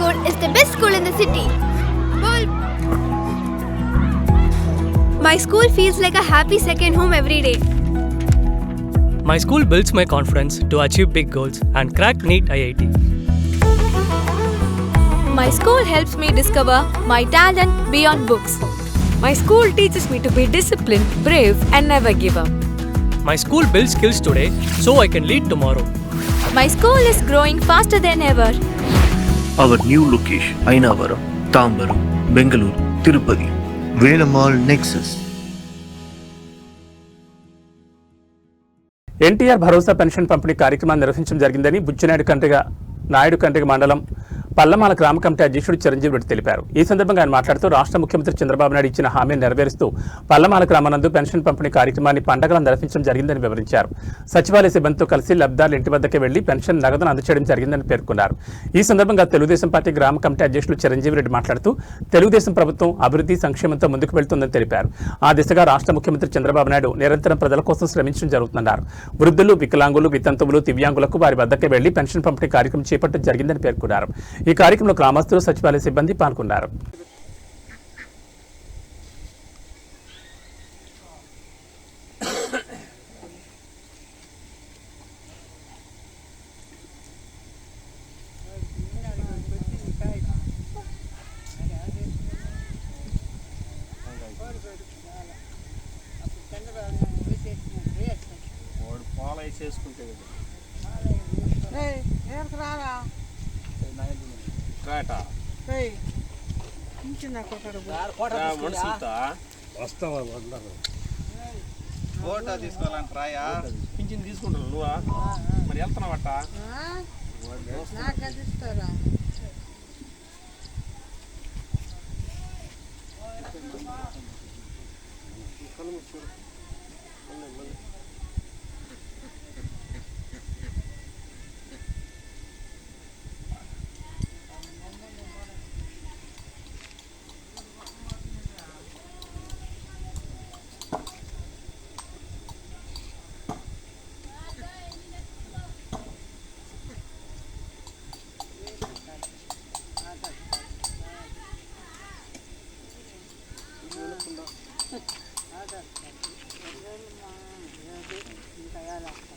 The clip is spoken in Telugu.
school is the best school in the city. My school feels like a happy second home every day. My school builds my confidence to achieve big goals and crack NEET IIT. My school helps me discover my talent beyond books. My school teaches me to be disciplined, brave, and never give up. My school builds skills today so I can lead tomorrow. My school is growing faster than ever. Our new location, Ainavaram, Tambaram, Bengaluru, Tirupati, Velamal Nexus. NTR Bharosa pension పంపిణీ కార్యక్రమాన్ని నిర్వహించడం జరిగిందని నాయుడు కండ్రిగ మండలం పల్లమాల గ్రామ కమిటీ అధ్యక్షుడు చిరంజీవి రెడ్డి తెలిపారు. ఈ సందర్భంగా ఆయన మాట్లాడుతూ రాష్ట్ర ముఖ్యమంత్రి చంద్రబాబు నాయుడు ఇచ్చిన హామీని నెరవేరుస్తూ పల్లమాల గ్రామానందు పెన్షన్ పంపిణీ కార్యక్రమాన్ని పండగలా నిర్వహించడం జరిగిందని వివరించారు. సచివాలయ సిబ్బందితో కలిసి లబ్ధిదారుల ఇంటి వద్దకే వెళ్లి పెన్షన్ నగదును అందజేయడం జరిగిందని పేర్కొన్నారు. ఈ సందర్భంగా తెలుగుదేశం పార్టీ గ్రామ కమిటీ అధ్యక్షుడు చిరంజీవి రెడ్డి మాట్లాడుతూ తెలుగుదేశం ప్రభుత్వం అభివృద్ధి సంక్షేమంతో ముందుకు వెళ్తుందని తెలిపారు. ఆ దిశగా రాష్ట్ర ముఖ్యమంత్రి చంద్రబాబు నాయుడు నిరంతరం ప్రజల కోసం శ్రమించడం జరుగుతుందన్నారు. వృద్ధులు, వికలాంగులు, వితంతువులు, దివ్యాంగులకు వారి వద్దకే వెళ్లి పెన్షన్ పంపిణీ కార్యక్రమం చేపట్టడం జరిగిందని పేర్కొన్నారు. ఈ కార్యక్రమంలో గ్రామస్తులు, సచివాలయ సిబ్బంది పాల్గొన్నారు. ఫోటో తీసుకోవాలని ట్రాయా పింఛన్ తీసుకుంటాను నువ్వా మరి వెళ్తున్నావట ఇంకా